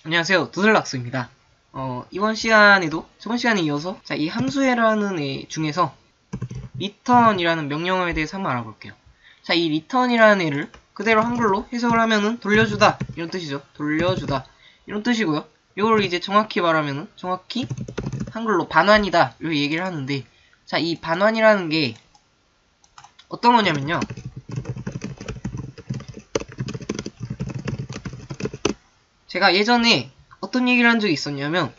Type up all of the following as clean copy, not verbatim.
안녕하세요, 두들락스입니다. 이번 시간에도 저번 시간에 이어서 이 함수회라는 애 중에서 return이라는 명령어에 대해서 한번 알아볼게요. 이 return이라는 애를 그대로 한글로 해석을 하면은 돌려주다 이런 뜻이죠. 돌려주다 이런 뜻이고요. 이걸 이제 정확히 말하면은 정확히 한글로 반환이다 이렇게 얘기를 하는데, 이 반환이라는 게 어떤 거냐면요. 제가 예전에 어떤 얘기를 한 적이 있었냐면,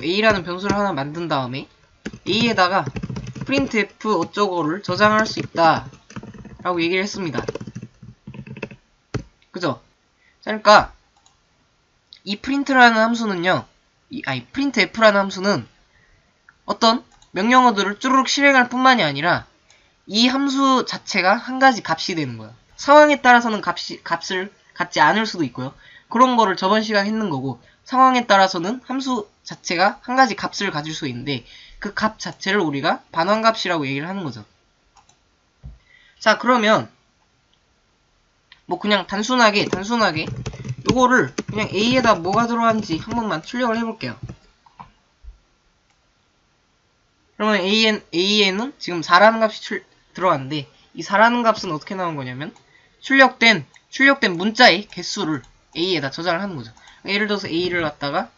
A라는 변수를 하나 만든 다음에 A에다가 printf 어쩌고를 저장할 수 있다 라고 얘기를 했습니다. 그죠? 그러니까 이 print라는 함수는요, printf라는 함수는 어떤 명령어들을 쭈르륵 실행할 뿐만이 아니라 이 함수 자체가 한 가지 값이 되는 거예요. 상황에 따라서는 값을 갖지 않을 수도 있고요. 그런 거를 저번 시간에 했는 거고, 상황에 따라서는 함수 자체가 한 가지 값을 가질 수 있는데 그 값 자체를 우리가 반환값이라고 얘기를 하는 거죠. 그러면 뭐 그냥 단순하게 요거를 그냥 A에다 뭐가 들어간지 한 번만 출력을 해볼게요. 그러면 A에는 지금 4라는 값이 들어갔는데, 이 4라는 값은 어떻게 나온 거냐면 출력된 문자의 개수를 A에다 저장을 하는 거죠. 예를 들어서 A를 갖다가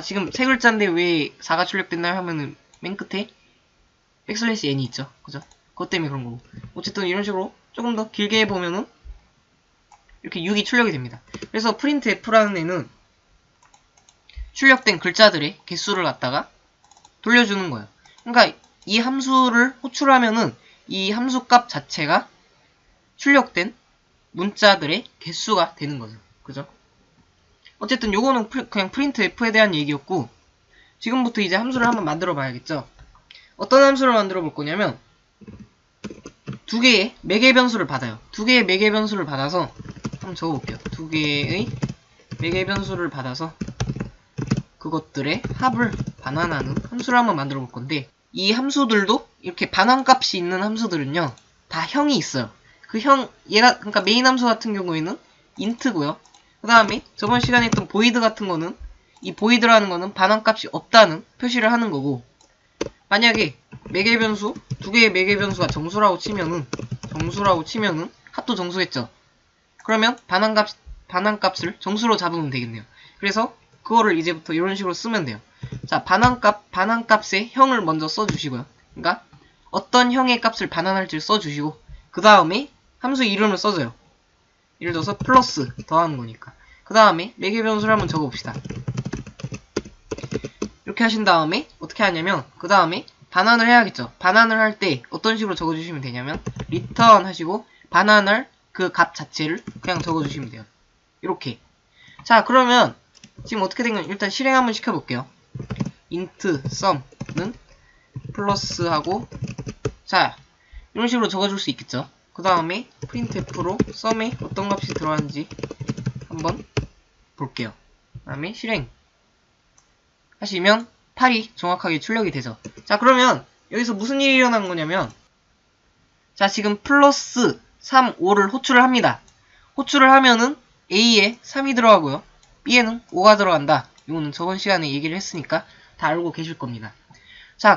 지금 세 글자인데 왜 4가 출력됐나요? 하면은 맨 끝에 \n이 있죠. 그죠? 그것 때문에 그런 거고. 어쨌든 이런 식으로 조금 더 길게 보면은 이렇게 6이 출력이 됩니다. 그래서 printf라는 애는 출력된 글자들의 개수를 갖다가 돌려주는 거예요. 그러니까 이 함수를 호출하면은 이 함수 값 자체가 출력된 문자들의 개수가 되는 거죠. 그죠? 어쨌든 요거는 그냥 printf에 대한 얘기였고, 지금부터 이제 함수를 한번 만들어 봐야겠죠. 어떤 함수를 만들어 볼 거냐면 두 개의 매개 변수를 받아요. 두 개의 매개 변수를 받아서 한번 적어 볼게요. 두 개의 매개 변수를 받아서 그것들의 합을 반환하는 함수를 한번 만들어 볼 건데, 이 함수들도 이렇게 반환값이 있는 함수들은요 다 형이 있어요. 그 형, 그러니까 메인 함수 같은 경우에는 int고요. 그 다음에 저번 시간에 했던 void 같은 거는, 이 void라는 거는 반환값이 없다는 표시를 하는 거고, 만약에 매개 변수, 두 개의 매개 변수가 정수라고 치면은 합도 정수겠죠. 그러면 반환값을 정수로 잡으면 되겠네요. 그래서 그거를 이제부터 이런 식으로 쓰면 돼요. 반환값의 형을 먼저 써주시고요. 그러니까 어떤 형의 값을 반환할지를 써주시고, 그 다음에 함수 이름을 써줘요. 예를 들어서 플러스 더하는 거니까. 그 다음에 매개 변수를 한번 적어봅시다. 이렇게 하신 다음에 어떻게 하냐면 그 다음에 반환을 해야겠죠. 반환을 할 때 어떤 식으로 적어주시면 되냐면 return 하시고 반환할 그 값 자체를 그냥 적어주시면 돼요. 이렇게. 그러면 지금 어떻게 된 건 일단 실행 한번 시켜볼게요. int sum는 플러스하고, 이런 식으로 적어줄 수 있겠죠. 그 다음에 printf로 sum에 어떤 값이 들어가는지 한번 볼게요. 그 다음에 실행 하시면 8이 정확하게 출력이 되죠. 그러면 여기서 무슨 일이 일어난 거냐면, 지금 플러스 3, 5를 호출을 합니다. 호출을 하면은 A에 3이 들어가고요, B에는 5가 들어간다. 이거는 저번 시간에 얘기를 했으니까 다 알고 계실 겁니다.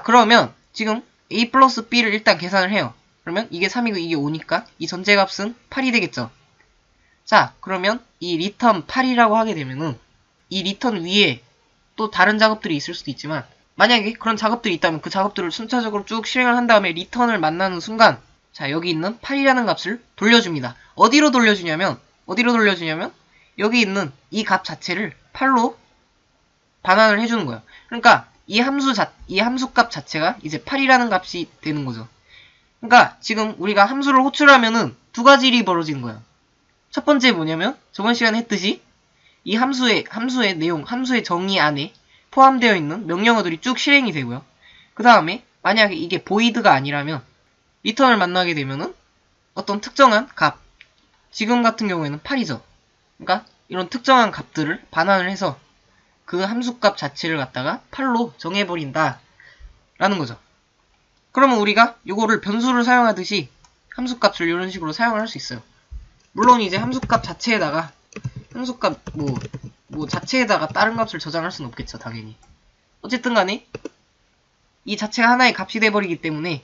그러면 지금 A 플러스 B를 일단 계산을 해요. 그러면 이게 3이고 이게 5니까 이 전체값은 8이 되겠죠. 그러면 이 return 8이라고 하게 되면은 이 return 위에 또 다른 작업들이 있을 수도 있지만, 만약에 그런 작업들이 있다면 그 작업들을 순차적으로 쭉 실행을 한 다음에 return을 만나는 순간 여기 있는 8이라는 값을 돌려줍니다. 어디로 돌려주냐면 여기 있는 이 값 자체를 8로 반환을 해주는 거예요. 그러니까 이 함수값 자체가 이제 8이라는 값이 되는 거죠. 그러니까 지금 우리가 함수를 호출하면은 두 가지 일이 벌어지는 거예요. 첫 번째 뭐냐면 저번 시간에 했듯이 이 함수의 내용, 함수의 정의 안에 포함되어 있는 명령어들이 쭉 실행이 되고요. 그 다음에 만약에 이게 void가 아니라면 return을 만나게 되면은 어떤 특정한 값, 지금 같은 경우에는 8이죠. 그러니까 이런 특정한 값들을 반환을 해서 그 함수값 자체를 갖다가 8로 정해버린다 라는 거죠. 그러면 우리가 이거를 변수를 사용하듯이 함수값을 이런 식으로 사용을 할 수 있어요. 물론 이제 함수값 자체에다가 함수값 뭐 자체에다가 다른 값을 저장할 수는 없겠죠, 당연히. 어쨌든 간에 이 자체가 하나의 값이 돼버리기 때문에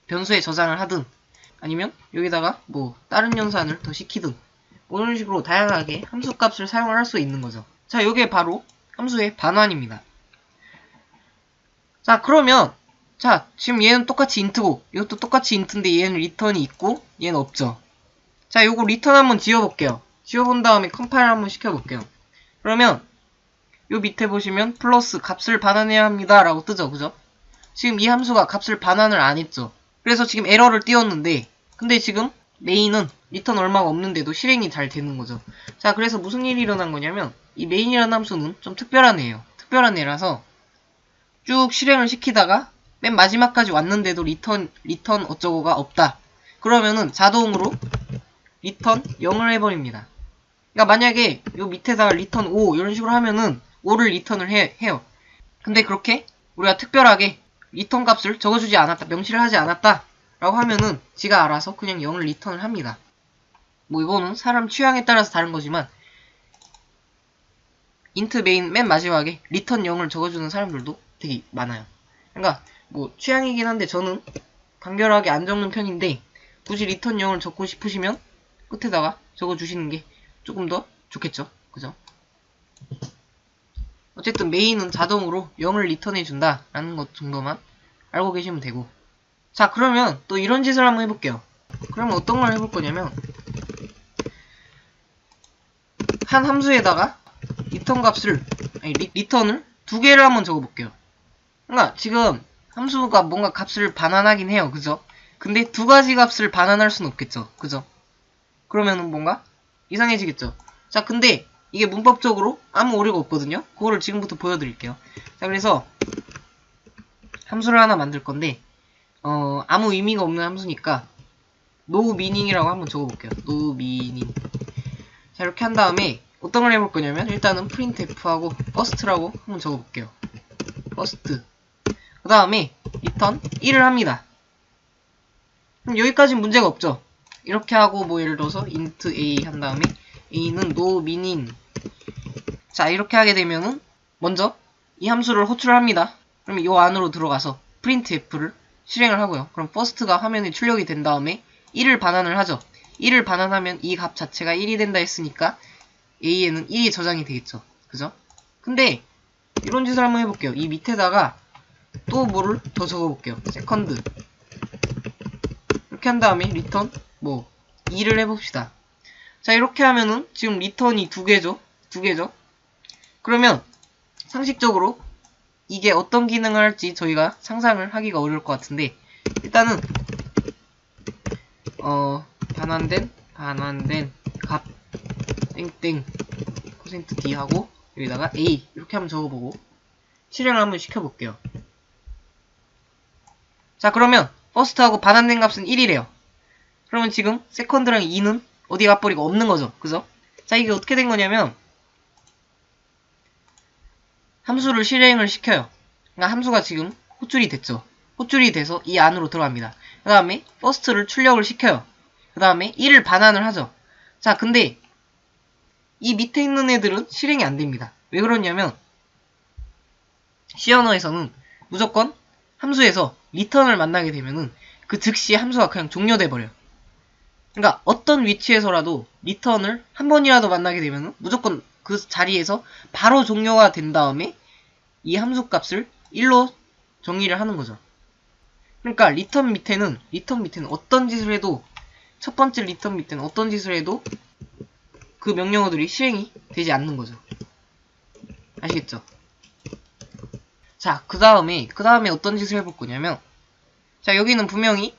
변수에 저장을 하든 아니면 여기다가 뭐 다른 연산을 더 시키든 뭐 이런 식으로 다양하게 함수 값을 사용을 할 수 있는 거죠. 자, 요게 바로 함수의 반환입니다. 자, 그러면 자, 지금 얘는 똑같이 인트고 이것도 똑같이 인트인데 얘는 리턴이 있고 얘는 없죠. 자, 요거 리턴 한번 지워볼게요. 지워본 다음에 컴파일 한번 시켜볼게요. 그러면 요 밑에 보시면 플러스 값을 반환해야 합니다 라고 뜨죠, 그죠? 지금 이 함수가 값을 반환을 안 했죠. 그래서 지금 에러를 띄웠는데 근데 지금 메인은 리턴 얼마가 없는데도 실행이 잘 되는 거죠. 자, 그래서 무슨 일이 일어난 거냐면 이 메인이라는 함수는 좀 특별한 애예요. 특별한 애라서 쭉 실행을 시키다가 맨 마지막까지 왔는데도 리턴 어쩌고가 없다. 그러면은 자동으로 리턴 0을 해버립니다. 그러니까 만약에 요 밑에다가 리턴 5 이런 식으로 하면은 5를 리턴을 해요. 근데 그렇게 우리가 특별하게 리턴 값을 적어주지 않았다, 명시를 하지 않았다 라고 하면은 지가 알아서 그냥 0을 리턴을 합니다. 뭐 이거는 사람 취향에 따라서 다른 거지만 인트 메인 맨 마지막에 리턴 0을 적어주는 사람들도 되게 많아요. 그러니까 뭐 취향이긴 한데 저는 간결하게 안 적는 편인데 굳이 리턴 0을 적고 싶으시면 끝에다가 적어주시는 게 조금 더 좋겠죠, 그죠? 어쨌든 메인은 자동으로 0을 리턴해준다 라는 것 정도만 알고 계시면 되고. 자, 그러면 또 이런 짓을 한번 해볼게요. 그러면 어떤 걸 해볼 거냐면 한 함수에다가 리턴 값을 리턴을 두 개를 한번 적어볼게요. 그러니까 지금 함수가 뭔가 값을 반환하긴 해요, 그죠? 근데 두 가지 값을 반환할 수는 없겠죠, 그죠? 그러면은 뭔가 이상해지겠죠. 자, 근데 이게 문법적으로 아무 오류가 없거든요. 그거를 지금부터 보여드릴게요. 자, 그래서 함수를 하나 만들 건데 아무 의미가 없는 함수니까 no meaning이라고 한번 적어볼게요. no meaning. 자, 이렇게 한 다음에 어떤 걸 해볼 거냐면 일단은 printf하고 first라고 한번 적어볼게요. first. 그 다음에 return 1을 합니다. 그럼 여기까지는 문제가 없죠. 이렇게 하고 뭐 예를 들어서 int a 한 다음에 a는 no meaning. 자, 이렇게 하게 되면은 먼저 이 함수를 호출을 합니다. 그럼 이 안으로 들어가서 printf를 실행을 하고요. 그럼 first가 화면에 출력이 된 다음에 1을 반환을 하죠. 1을 반환하면 이 값 자체가 1이 된다 했으니까 a에는 1이 저장이 되겠죠. 그죠? 근데 이런 짓을 한번 해볼게요. 이 밑에다가 또 뭐를 더 적어볼게요. second. 이렇게 한 다음에 return 뭐 2를 해봅시다. 자, 이렇게 하면은 지금 리턴이 두 개죠. 그러면 상식적으로 이게 어떤 기능을 할지 저희가 상상을 하기가 어려울 것 같은데 일단은 반환된 값 땡땡 %d 하고 여기다가 a 이렇게 한번 적어보고 실행을 한번 시켜볼게요. 자, 그러면 first하고 반환된 값은 1이래요. 그러면 지금 second랑 2는 어디 가버리고 없는 거죠, 그죠? 자, 이게 어떻게 된 거냐면 함수를 실행을 시켜요. 그러니까 함수가 지금 호출이 됐죠. 호출이 돼서 이 안으로 들어갑니다. 그 다음에 first를 출력을 시켜요. 그 다음에 1을 반환을 하죠. 자, 근데 이 밑에 있는 애들은 실행이 안 됩니다. 왜 그러냐면 C 언어에서는 무조건 함수에서 리턴을 만나게 되면은 그 즉시 함수가 그냥 종료돼 버려요. 그러니까 어떤 위치에서라도 리턴을 한 번이라도 만나게 되면은 무조건 그 자리에서 바로 종료가 된 다음에 이 함수 값을 1로 정의를 하는 거죠. 그러니까 리턴 밑에는 어떤 짓을 해도 첫 번째 리턴 밑에는 어떤 짓을 해도 그 명령어들이 실행이 되지 않는 거죠. 아시겠죠? 자, 그 다음에 어떤 짓을 해볼 거냐면 자, 여기는 분명히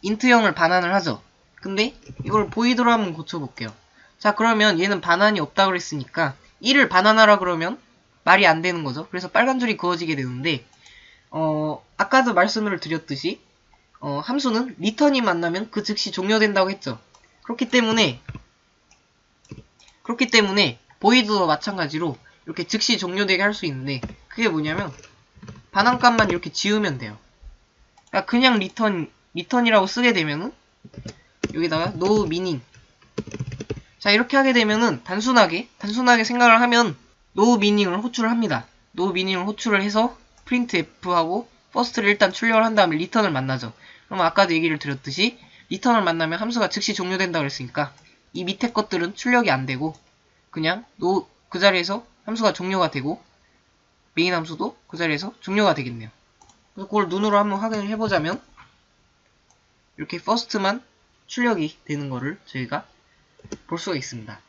int형을 반환을 하죠. 근데 이걸 보이드로 한번 고쳐볼게요. 자, 그러면 얘는 반환이 없다 그랬으니까 1을 반환하라 그러면 말이 안 되는 거죠. 그래서 빨간 줄이 그어지게 되는데 아까도 말씀을 드렸듯이 함수는 리턴이 만나면 그 즉시 종료된다고 했죠. 그렇기 때문에 보이드도 마찬가지로 이렇게 즉시 종료되게 할 수 있는데 그게 뭐냐면 반환값만 이렇게 지우면 돼요. 그러니까 그냥 리턴이라고 쓰게 되면은 여기다가 no meaning 자, 이렇게 하게 되면은 단순하게 생각을 하면 no meaning을 호출을 합니다. no meaning을 호출을 해서 print f하고 first를 일단 출력을 한 다음에 return을 만나죠. 그럼 아까도 얘기를 드렸듯이 return을 만나면 함수가 즉시 종료된다고 그랬으니까 이 밑에 것들은 출력이 안 되고 그냥 그 자리에서 함수가 종료가 되고 메인 함수도 그 자리에서 종료가 되겠네요. 그래서 그걸 눈으로 한번 확인을 해보자면 이렇게 first만 출력이 되는 거를 저희가 볼 수가 있습니다.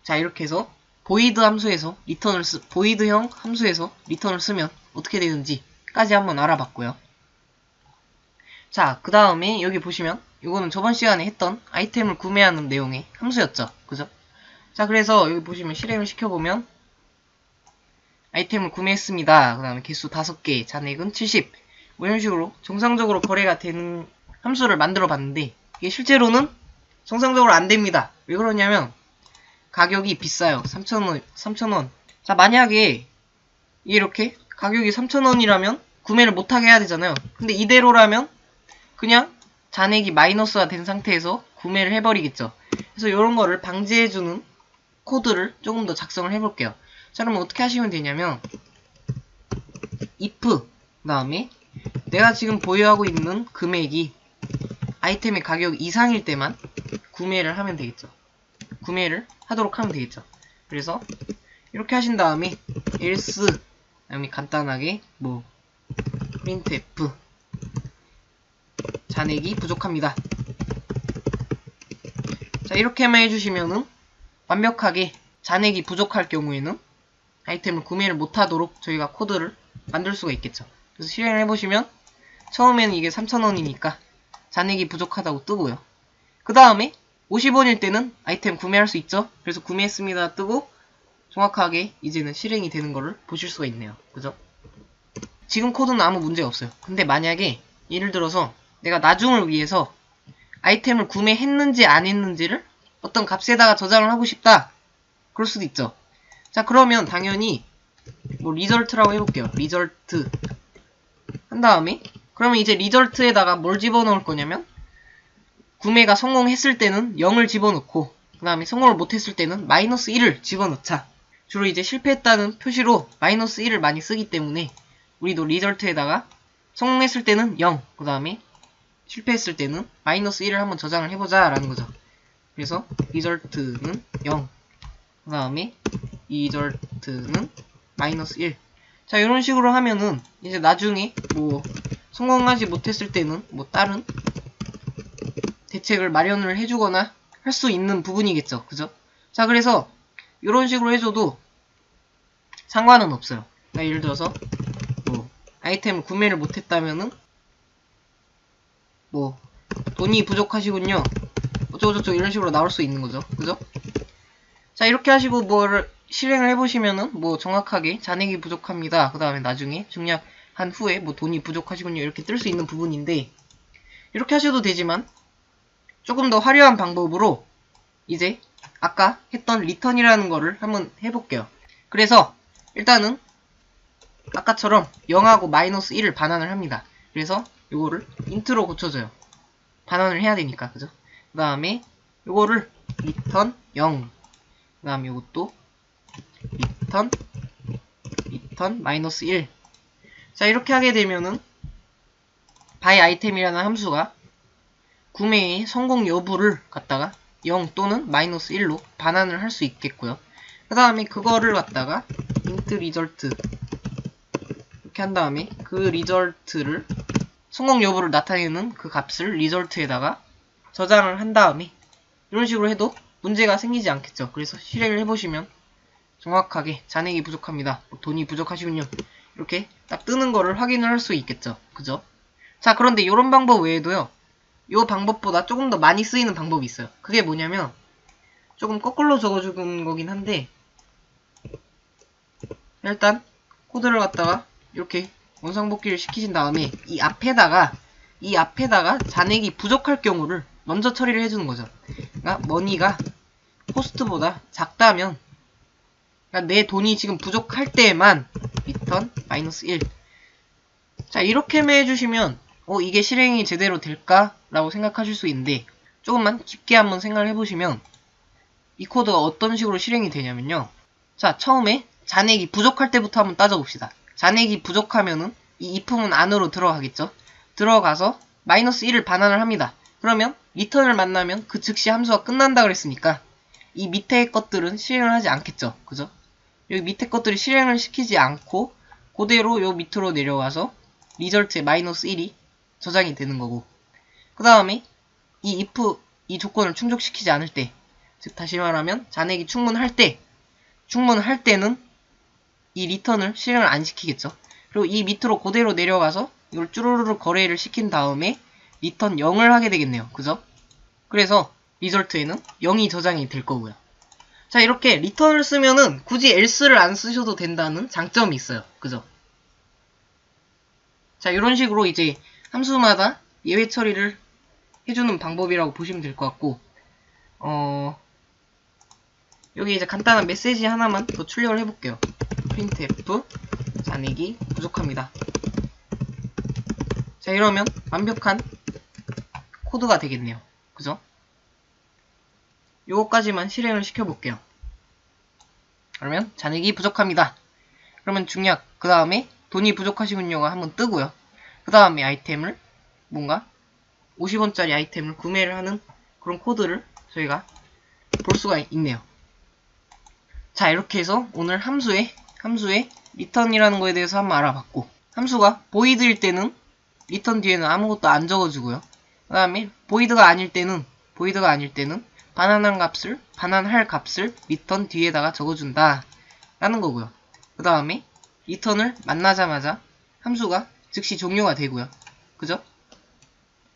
자, 이렇게 해서 void 함수에서 void형 함수에서 return을 쓰면 어떻게 되는지까지 한번 알아봤고요. 자, 그 다음에 여기 보시면 이거는 저번 시간에 했던 아이템을 구매하는 내용의 함수였죠. 그죠? 자, 그래서 여기 보시면 실행을 시켜보면 아이템을 구매했습니다. 그 다음에 개수 5개, 잔액은 70. 뭐 이런 식으로 정상적으로 거래가 되는 함수를 만들어 봤는데 이게 실제로는 정상적으로 안 됩니다. 왜 그러냐면 가격이 비싸요. 3,000원. 자, 만약에 이렇게 가격이 3,000원이라면 구매를 못하게 해야 되잖아요. 근데 이대로라면 그냥 잔액이 마이너스가 된 상태에서 구매를 해버리겠죠. 그래서 이런 거를 방지해주는 코드를 조금 더 작성을 해볼게요. 자, 그럼 어떻게 하시면 되냐면 if 그 다음에 내가 지금 보유하고 있는 금액이 아이템의 가격 이상일 때만 구매를 하면 되겠죠. 구매를 하도록 하면 되겠죠. 그래서 이렇게 하신 다음에 else 그다음에 간단하게 뭐 printf 잔액이 부족합니다. 자, 이렇게만 해주시면은 완벽하게 잔액이 부족할 경우에는 아이템을 구매를 못하도록 저희가 코드를 만들 수가 있겠죠. 그래서 실행을 해보시면 처음에는 이게 3,000원이니까 잔액이 부족하다고 뜨고요. 그 다음에 50원일 때는 아이템 구매할 수 있죠. 그래서 구매했습니다 뜨고 정확하게 이제는 실행이 되는 거를 보실 수가 있네요. 그죠? 지금 코드는 아무 문제 없어요. 근데 만약에 예를 들어서 내가 나중을 위해서 아이템을 구매했는지 안 했는지를 어떤 값에다가 저장을 하고 싶다. 그럴 수도 있죠. 자, 그러면 당연히 뭐 리절트라고 해볼게요. 리절트 한 다음에 그러면 이제 리절트에다가 뭘 집어넣을 거냐면 구매가 성공했을 때는 0을 집어넣고 그 다음에 성공을 못했을 때는 마이너스 1을 집어넣자. 주로 이제 실패했다는 표시로 마이너스 1을 많이 쓰기 때문에 우리도 리절트에다가 성공했을 때는 0, 그 다음에 실패했을 때는 마이너스 1을 한번 저장을 해보자 라는 거죠. 그래서 리절트는 0, 그 다음에 리절트는 마이너스 1. 자, 이런 식으로 하면은 이제 나중에 뭐 성공하지 못했을 때는 뭐 다른 대책을 마련을 해주거나 할 수 있는 부분이겠죠. 그죠? 자, 그래서 이런 식으로 해줘도 상관은 없어요. 그러니까 예를 들어서 뭐 아이템을 구매를 못했다면은 뭐 돈이 부족하시군요. 어쩌고저쩌고 이런 식으로 나올 수 있는 거죠. 그죠? 자, 이렇게 하시고 뭐를 실행을 해보시면은 뭐 정확하게 잔액이 부족합니다. 그 다음에 나중에 중략한 후에 뭐 돈이 부족하시군요. 이렇게 뜰 수 있는 부분인데 이렇게 하셔도 되지만 조금 더 화려한 방법으로 이제 아까 했던 return이라는 거를 한번 해볼게요. 그래서 일단은 아까처럼 0하고 마이너스 1을 반환을 합니다. 그래서 요거를 int로 고쳐줘요. 반환을 해야 되니까. 그죠? 그 다음에 요거를 return 0. 그 다음에 요것도 return 마이너스 1. 자, 이렇게 하게 되면은 buy item이라는 함수가 구매의 성공 여부를 갖다가 0 또는 마이너스 1로 반환을 할 수 있겠고요. 그 다음에 그거를 갖다가 int result 이렇게 한 다음에 그 리절트를 성공 여부를 나타내는 그 값을 리절트에다가 저장을 한 다음에 이런 식으로 해도 문제가 생기지 않겠죠. 그래서 실행을 해보시면 정확하게 잔액이 부족합니다. 돈이 부족하시군요. 이렇게 딱 뜨는 거를 확인을 할 수 있겠죠. 그죠? 자, 그런데 이런 방법 외에도요. 이 방법보다 조금 더 많이 쓰이는 방법이 있어요. 그게 뭐냐면 조금 거꾸로 적어준 거긴 한데 일단 코드를 갖다가 이렇게 원상복귀를 시키신 다음에 이 앞에다가 잔액이 부족할 경우를 먼저 처리를 해주는 거죠. 그러니까 머니가 코스트보다 작다면 그러니까 내 돈이 지금 부족할 때만 return 마이너스 1. 자, 이렇게만 해주시면 이게 실행이 제대로 될까? 라고 생각하실 수 있는데 조금만 깊게 한번 생각을 해보시면 이 코드가 어떤 식으로 실행이 되냐면요. 자, 처음에 잔액이 부족할 때부터 한번 따져봅시다. 잔액이 부족하면은 이 if문 안으로 들어가겠죠. 들어가서 마이너스 1을 반환을 합니다. 그러면 리턴을 만나면 그 즉시 함수가 끝난다 그랬으니까 이 밑에 것들은 실행을 하지 않겠죠. 그죠? 여기 밑에 것들이 실행을 시키지 않고 그대로 요 밑으로 내려가서 리절트에 마이너스 1이 저장이 되는 거고, 그 다음에 이 if 이 조건을 충족시키지 않을 때, 즉 다시 말하면 잔액이 충분할 때는 이 리턴을 실행을 안 시키겠죠. 그리고 이 밑으로 그대로 내려가서 이걸 쭈루루루 거래를 시킨 다음에 리턴 0을 하게 되겠네요. 그죠? 그래서 리절트에는 0이 저장이 될 거고요. 자, 이렇게 리턴을 쓰면은 굳이 else를 안 쓰셔도 된다는 장점이 있어요. 그죠? 자, 이런 식으로 이제 함수마다 예외 처리를 해주는 방법이라고 보시면 될 것 같고, 여기 이제 간단한 메시지 하나만 더 출력을 해볼게요. printf 잔액이 부족합니다. 자, 이러면 완벽한 코드가 되겠네요. 그죠? 요거까지만 실행을 시켜볼게요. 그러면 잔액이 부족합니다. 그러면 중약, 그 다음에 돈이 부족하시군요가 한번 뜨고요. 그 다음에 아이템을 뭔가 50원짜리 아이템을 구매를 하는 그런 코드를 저희가 볼 수가 있네요. 자, 이렇게 해서 오늘 함수의 return이라는 거에 대해서 한번 알아봤고, 함수가 void일 때는 return 뒤에는 아무것도 안 적어주고요. 그 다음에 void가 아닐 때는 반환할 값을 return 뒤에다가 적어준다 라는 거고요. 그 다음에 return을 만나자마자 함수가 즉시 종료가 되고요. 그죠?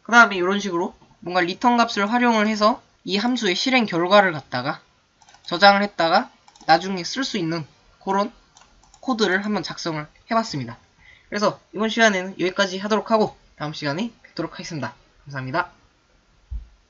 그 다음에 이런 식으로 뭔가 return 값을 활용을 해서 이 함수의 실행 결과를 갖다가 저장을 했다가 나중에 쓸 수 있는 그런 코드를 한번 작성을 해봤습니다. 그래서 이번 시간에는 여기까지 하도록 하고 다음 시간에 뵙도록 하겠습니다. 감사합니다.